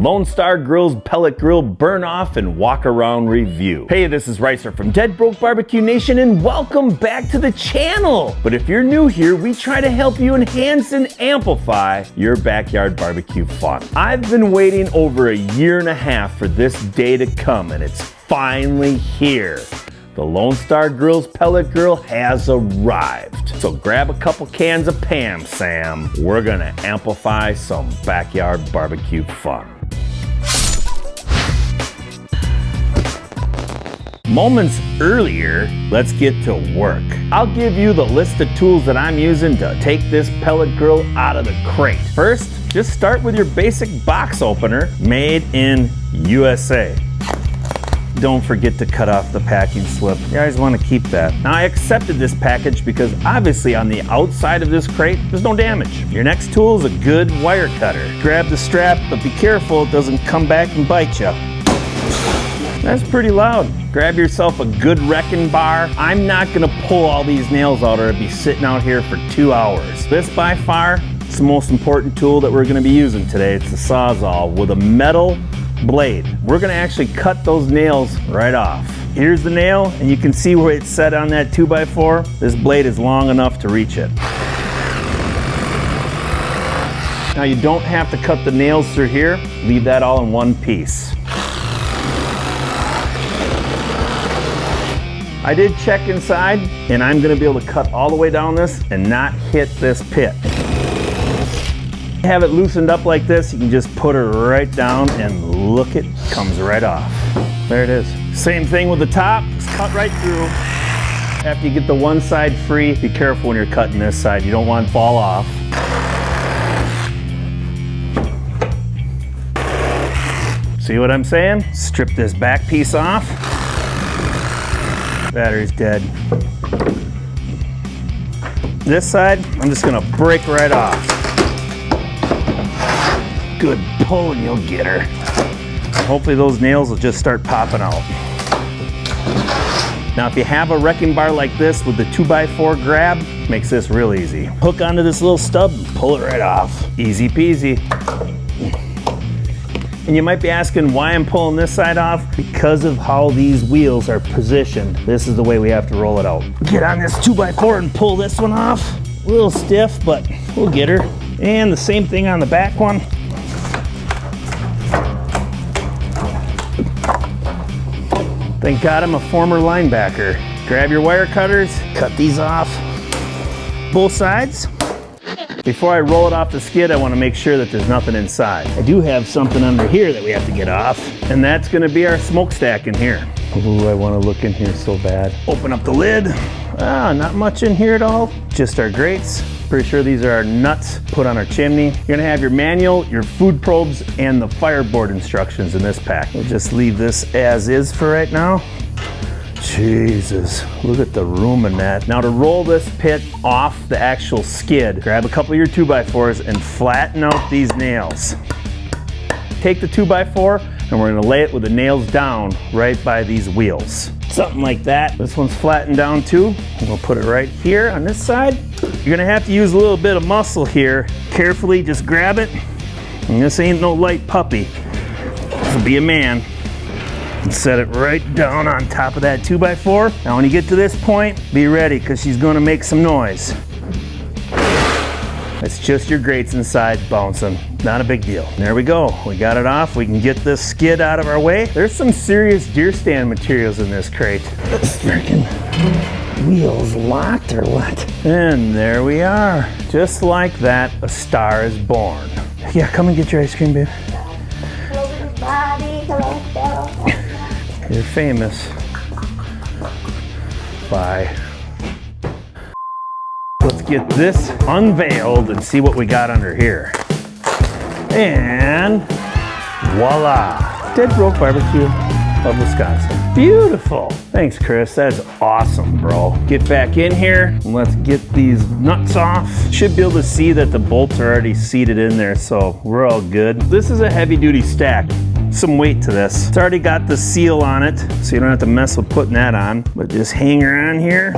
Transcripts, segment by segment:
Lone Star Grillz Pellet Grill Burn Off and Walk Around Review. Hey, this is Ricer from Dead Broke Barbecue Nation and welcome back to the channel. But if you're new here, we try to help you enhance and amplify your backyard barbecue fun. I've been waiting over a year and a half for this day to come, and it's finally here. The Lone Star Grillz Pellet Grill has arrived. So grab a couple cans of Pam Sam. We're gonna amplify some backyard barbecue fun. Moments earlier, let's get to work. I'll give you the list of tools that I'm using to take this pellet grill out of the crate. First, just start with your basic box opener, made in USA. Don't forget to cut off the packing slip. You always want to keep that. Now, I accepted this package because obviously on the outside of this crate, there's no damage. Your next tool is a good wire cutter. Grab the strap, but be careful it doesn't come back and bite you. That's pretty loud. Grab yourself a good wrecking bar. I'm not gonna pull all these nails out or I'd be sitting out here for 2 hours. This by far is the most important tool that we're gonna be using today. It's a Sawzall with a metal blade. We're gonna actually cut those nails right off. Here's the nail, and you can see where it's set on that 2x4. This blade is long enough to reach it. Now you don't have to cut the nails through here. Leave that all in one piece. I did check inside, and I'm gonna be able to cut all the way down this and not hit this pit. Have it loosened up like this, you can just put her right down and look, it comes right off. There it is. Same thing with the top, just cut right through. After you get the one side free, be careful when you're cutting this side. You don't want it to fall off. See what I'm saying? Strip this back piece off. Battery's dead. This side, I'm just gonna break right off. Good pull and you'll get her. Hopefully those nails will just start popping out. Now if you have a wrecking bar like this with the 2x4 grab, makes this real easy. Hook onto this little stub and pull it right off. Easy peasy. And you might be asking why I'm pulling this side off. Because of how these wheels are positioned, this is the way we have to roll it out. Get on this 2x4 and pull this one off. A little stiff, but we'll get her. And the same thing on the back one. Thank God I'm a former linebacker. Grab your wire cutters, cut these off, both sides. Before I roll it off the skid, I want to make sure that there's nothing inside. I do have something under here that we have to get off, and that's going to be our smokestack in here. Ooh, I want to look in here so bad. Open up the lid. Not much in here at all. Just our grates. Pretty sure these are our nuts put on our chimney. You're gonna have your manual, your food probes, and the FireBoard instructions in this pack. We'll just leave this as is for right now. Jesus, look at the room in that. Now to roll this pit off the actual skid, grab a couple of your 2x4s and flatten out these nails. Take the 2x4 and we're gonna lay it with the nails down right by these wheels. Something like that. This one's flattened down too. And we'll put it right here on this side. You're gonna have to use a little bit of muscle here. Carefully, just grab it. And this ain't no light puppy. So be a man. And set it right down on top of that 2x4. Now when you get to this point, be ready, because she's gonna make some noise. It's just your grates inside bouncing. Not a big deal. There we go. We got it off. We can get this skid out of our way. There's some serious deer stand materials in this crate. Freaking wheels locked or what? And there we are. Just like that, a star is born. Yeah, come and get your ice cream, babe. You're famous. Bye. Let's get this unveiled and see what we got under here. And voila, Dead Broke Barbecue of Wisconsin. Beautiful. Thanks, Chris. That's awesome, bro. Get back in here and let's get these nuts off. Should be able to see that the bolts are already seated in there, so we're all good. This is a heavy duty stack. some weight to this. It's already got the seal on it, so you don't have to mess with putting that on. But just hang her on here,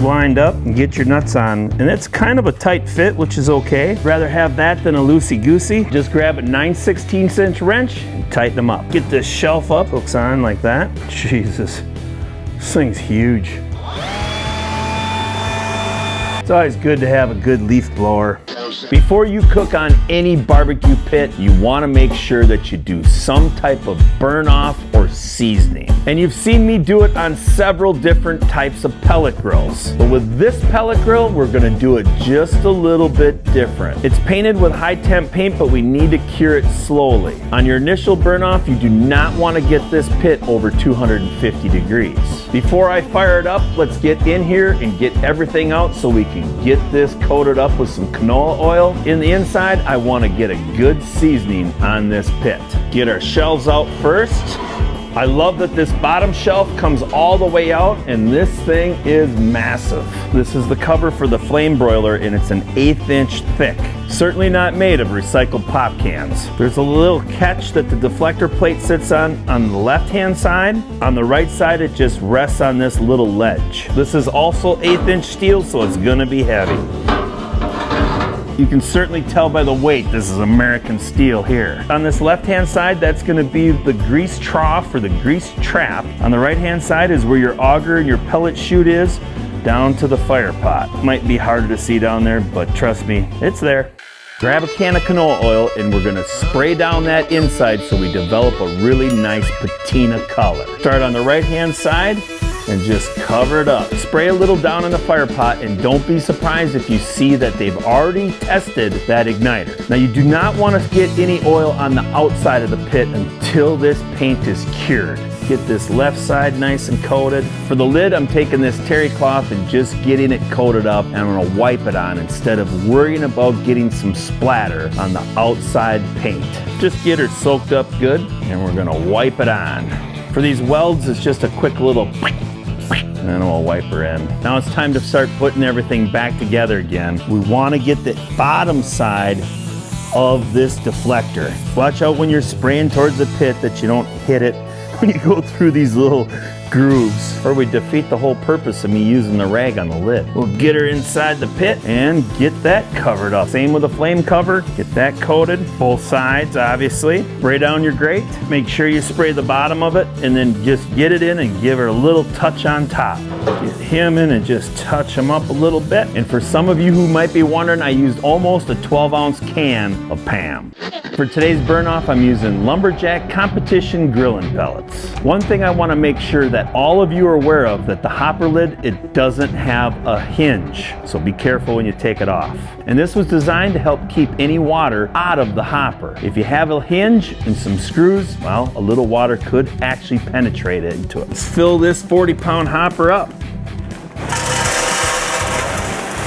lined up, and get your nuts on. And it's kind of a tight fit, which is okay. Rather have that than a loosey-goosey. Just grab a 9/16" wrench and tighten them up. Get this shelf up, hooks on like that. Jesus, this thing's huge. It's always good to have a good leaf blower. Before you cook on any barbecue pit, you want to make sure that you do some type of burn off or seasoning. And you've seen me do it on several different types of pellet grills. But with this pellet grill, we're going to do it just a little bit different. It's painted with high temp paint, but we need to cure it slowly. On your initial burn off, you do not want to get this pit over 250 degrees. Before I fire it up, let's get in here and get everything out so we can get this coated up with some canola oil. In the inside, I want to get a good seasoning on this pit. Get our shelves out first. I love that this bottom shelf comes all the way out, and this thing is massive. This is the cover for the flame broiler, and it's an 1/8 inch thick. Certainly not made of recycled pop cans. There's a little catch that the deflector plate sits on the left-hand side. On the right side, it just rests on this little ledge. This is also 1/8 inch steel, so it's gonna be heavy. You can certainly tell by the weight this is American steel here. On this left-hand side, that's gonna be the grease trough or the grease trap. On the right-hand side is where your auger and your pellet chute is, down to the fire pot. Might be harder to see down there, but trust me, it's there. Grab a can of canola oil and we're gonna spray down that inside so we develop a really nice patina color. Start on the right-hand side and just cover it up. Spray a little down in the fire pot, and don't be surprised if you see that they've already tested that igniter. Now you do not want to get any oil on the outside of the pit until this paint is cured. Get this left side nice and coated. For the lid, I'm taking this terry cloth and just getting it coated up, and I'm gonna wipe it on instead of worrying about getting some splatter on the outside paint. Just get her soaked up good, and we're gonna wipe it on. For these welds, it's just a quick little and then we'll wipe her in. Now it's time to start putting everything back together again. We want to get the bottom side of this deflector. Watch out when you're spraying towards the pit that you don't hit it when you go through these little grooves, or we defeat the whole purpose of me using the rag on the lid. We'll get her inside the pit and get that covered up. Same with the flame cover, get that coated, both sides obviously. Spray down your grate, make sure you spray the bottom of it, and then just get it in and give her a little touch on top. Get him in and just touch him up a little bit. And for some of you who might be wondering, I used almost a 12-ounce can of PAM. For today's burn off, I'm using Lumberjack Competition Grilling Pellets. One thing I want to make sure that all of you are aware of, that the hopper lid, it doesn't have a hinge. So be careful when you take it off. And this was designed to help keep any water out of the hopper. If you have a hinge and some screws, well, a little water could actually penetrate into it. Let's fill this 40-pound hopper up.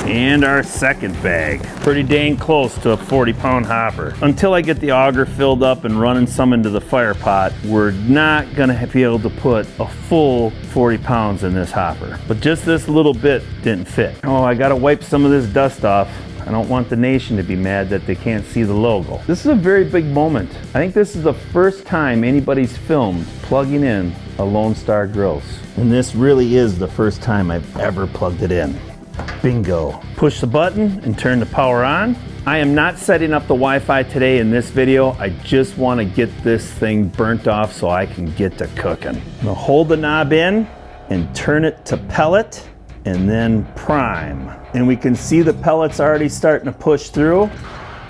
And our second bag. Pretty dang close to a 40-pound hopper. Until I get the auger filled up and running some into the fire pot, we're not gonna be able to put a full 40 pounds in this hopper. But just this little bit didn't fit. Oh, I gotta wipe some of this dust off. I don't want the nation to be mad that they can't see the logo. This is a very big moment. I think this is the first time anybody's filmed plugging in a Lone Star Grillz. And this really is the first time I've ever plugged it in. Bingo. Push the button and turn the power on. I am not setting up the Wi-Fi today in this video. I just want to get this thing burnt off so I can get to cooking. I'm gonna hold the knob in and turn it to pellet and then prime. And we can see the pellets already starting to push through.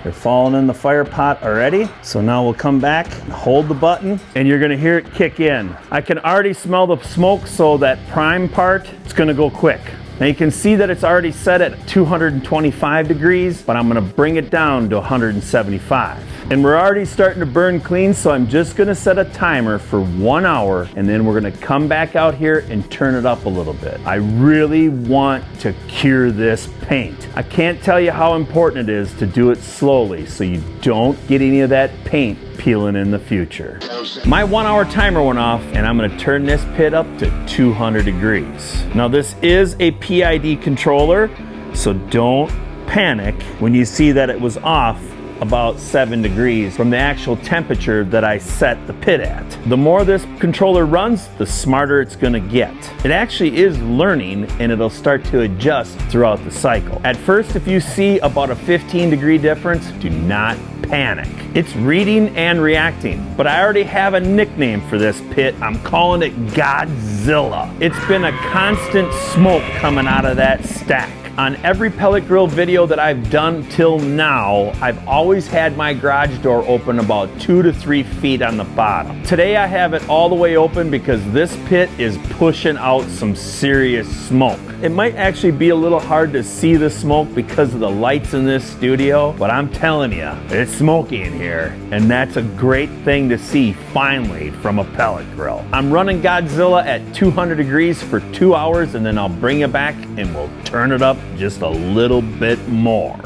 They're falling in the fire pot already. So now we'll come back and hold the button and you're gonna hear it kick in. I can already smell the smoke, so that prime part, it's gonna go quick. Now you can see that it's already set at 225 degrees, but I'm gonna bring it down to 175. And we're already starting to burn clean, so I'm just gonna set a timer for 1 hour, and then we're gonna come back out here and turn it up a little bit. I really want to cure this paint. I can't tell you how important it is to do it slowly so you don't get any of that paint peeling in the future. My 1 hour timer went off, and I'm gonna turn this pit up to 200 degrees. Now this is a PID controller, so don't panic when you see that it was off about 7 degrees from the actual temperature that I set the pit at. The more this controller runs, the smarter it's gonna get. It actually is learning, and it'll start to adjust throughout the cycle. At first, if you see about a 15-degree difference, do not panic. It's reading and reacting, but I already have a nickname for this pit. I'm calling it Godzilla. It's been a constant smoke coming out of that stack. On every pellet grill video that I've done till now, I've always had my garage door open about 2 to 3 feet on the bottom. Today I have it all the way open because this pit is pushing out some serious smoke. It might actually be a little hard to see the smoke because of the lights in this studio, but I'm telling you, it's smoky in here, and that's a great thing to see finally from a pellet grill. I'm running Godzilla at 200 degrees for 2 hours, and then I'll bring it back and we'll turn it up just a little bit more.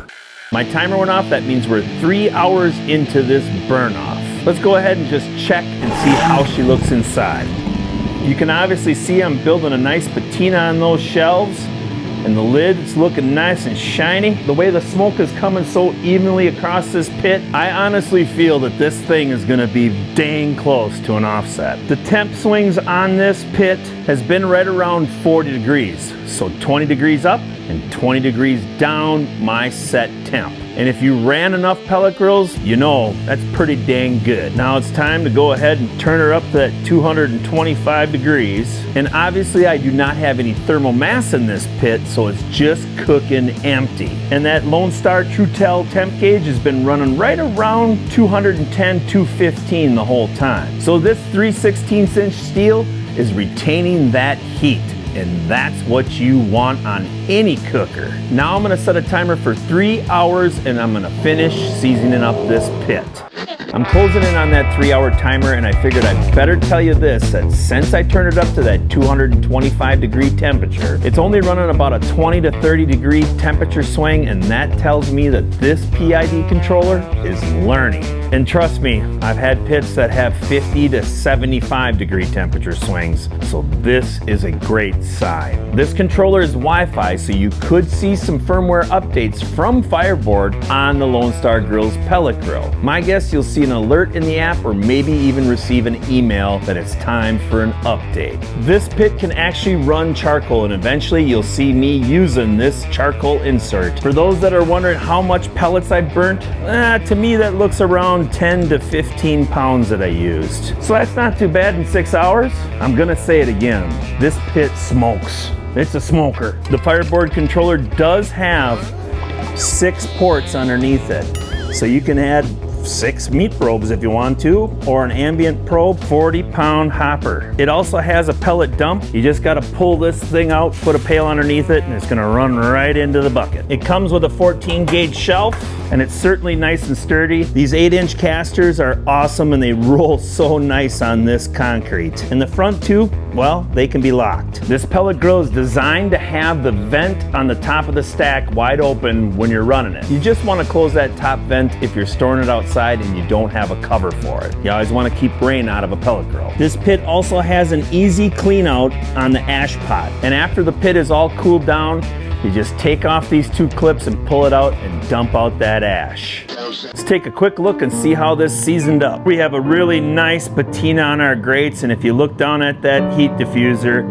My timer went off. That means we're 3 hours into this burn off. Let's go ahead and just check and see how she looks inside. You can obviously see I'm building a nice patina on those shelves, and the lid is looking nice and shiny. The way the smoke is coming so evenly across this pit, I honestly feel that this thing is gonna be dang close to an offset. The temp swings on this pit has been right around 40 degrees. So 20 degrees up and 20 degrees down my set temp. And if you ran enough pellet grills, you know that's pretty dang good. Now it's time to go ahead and turn her up to that 225 degrees. And obviously I do not have any thermal mass in this pit, so it's just cooking empty. And that Lone Star TrueTel temp gauge has been running right around 210, 215 the whole time. So this 3/16 inch steel is retaining that heat. And that's what you want on any cooker. Now I'm gonna set a timer for 3 hours, and I'm gonna finish seasoning up this pit. I'm closing in on that 3-hour timer, and I figured I'd better tell you this, that since I turned it up to that 225 degree temperature, it's only running about a 20 to 30 degree temperature swing, and that tells me that this PID controller is learning. And trust me, I've had pits that have 50 to 75 degree temperature swings, so this is a great sign. This controller is Wi-Fi, so you could see some firmware updates from FireBoard on the Lone Star Grillz Pellet Grill. My guess you'll see an alert in the app, or maybe even receive an email that it's time for an update. This pit can actually run charcoal, and eventually you'll see me using this charcoal insert. For those that are wondering how much pellets I burnt, to me that looks around 10 to 15 pounds that I used. So that's not too bad in 6 hours. I'm gonna say it again, this pit smokes. It's a smoker. The FireBoard controller does have 6 ports underneath it. So you can add 6 meat probes if you want to, or an ambient probe, 40-pound hopper. It also has a pellet dump. You just gotta pull this thing out, put a pail underneath it, and it's gonna run right into the bucket. It comes with a 14 gauge shelf, and it's certainly nice and sturdy. These 8-inch casters are awesome, and they roll so nice on this concrete. And the front two, well, they can be locked. This pellet grill is designed to have the vent on the top of the stack wide open when you're running it. You just wanna close that top vent if you're storing it outside and you don't have a cover for it. You always want to keep rain out of a pellet grill. This pit also has an easy clean out on the ash pot. And after the pit is all cooled down, you just take off these 2 clips and pull it out and dump out that ash. Let's take a quick look and see how this seasoned up. We have a really nice patina on our grates, and if you look down at that heat diffuser,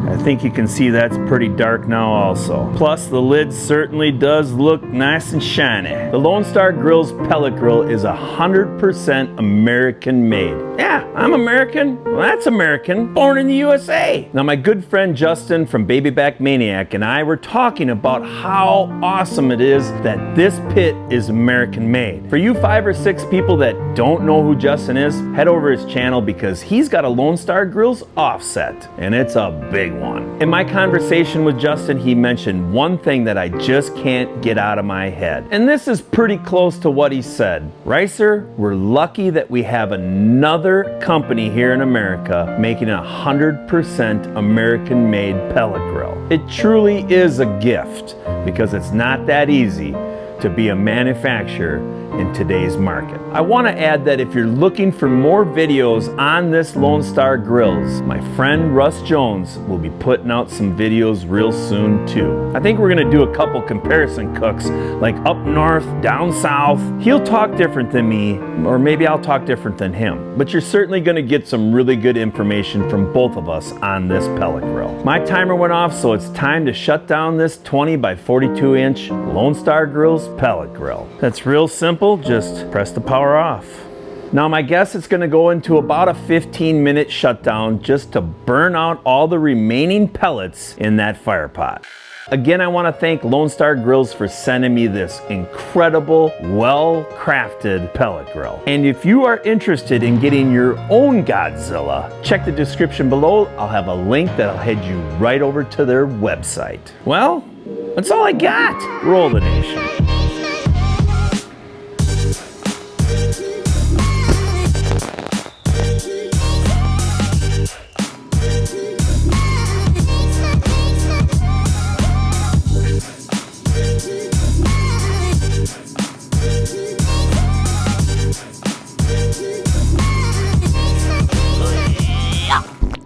I think you can see that's pretty dark now also. Plus the lid certainly does look nice and shiny. The Lone Star Grillz Pellet Grill is 100% American made. Yeah, I'm American. Well, that's American. Born in the USA. Now my good friend Justin from Baby Back Maniac and I were talking about how awesome it is that this pit is American made. For you 5 or 6 people that don't know who Justin is, head over his channel because he's got a Lone Star Grillz offset, and it's a big one. In my conversation with Justin, he mentioned one thing that I just can't get out of my head. And this is pretty close to what he said. Ricer, we're lucky that we have another company here in America making a 100% American-made pellet grill. It truly is a gift because it's not that easy to be a manufacturer in today's market. I want to add that if you're looking for more videos on this Lone Star Grillz, my friend Russ Jones will be putting out some videos real soon too. I think we're going to do a couple comparison cooks, like up north, down south. He'll talk different than me, or maybe I'll talk different than him, but you're certainly going to get some really good information from both of us on this pellet grill. My timer went off, so it's time to shut down this 20 by 42 inch Lone Star Grillz pellet grill. That's real simple, just press the power off. Now my guess it's going to go into about a 15-minute shutdown just to burn out all the remaining pellets in that fire pot. Again, I want to thank Lone Star Grillz for sending me this incredible, well-crafted pellet grill. And if you are interested in getting your own Godzilla, check the description below. I'll have a link that'll head you right over to their website. Well, that's all I got. Roll the nation.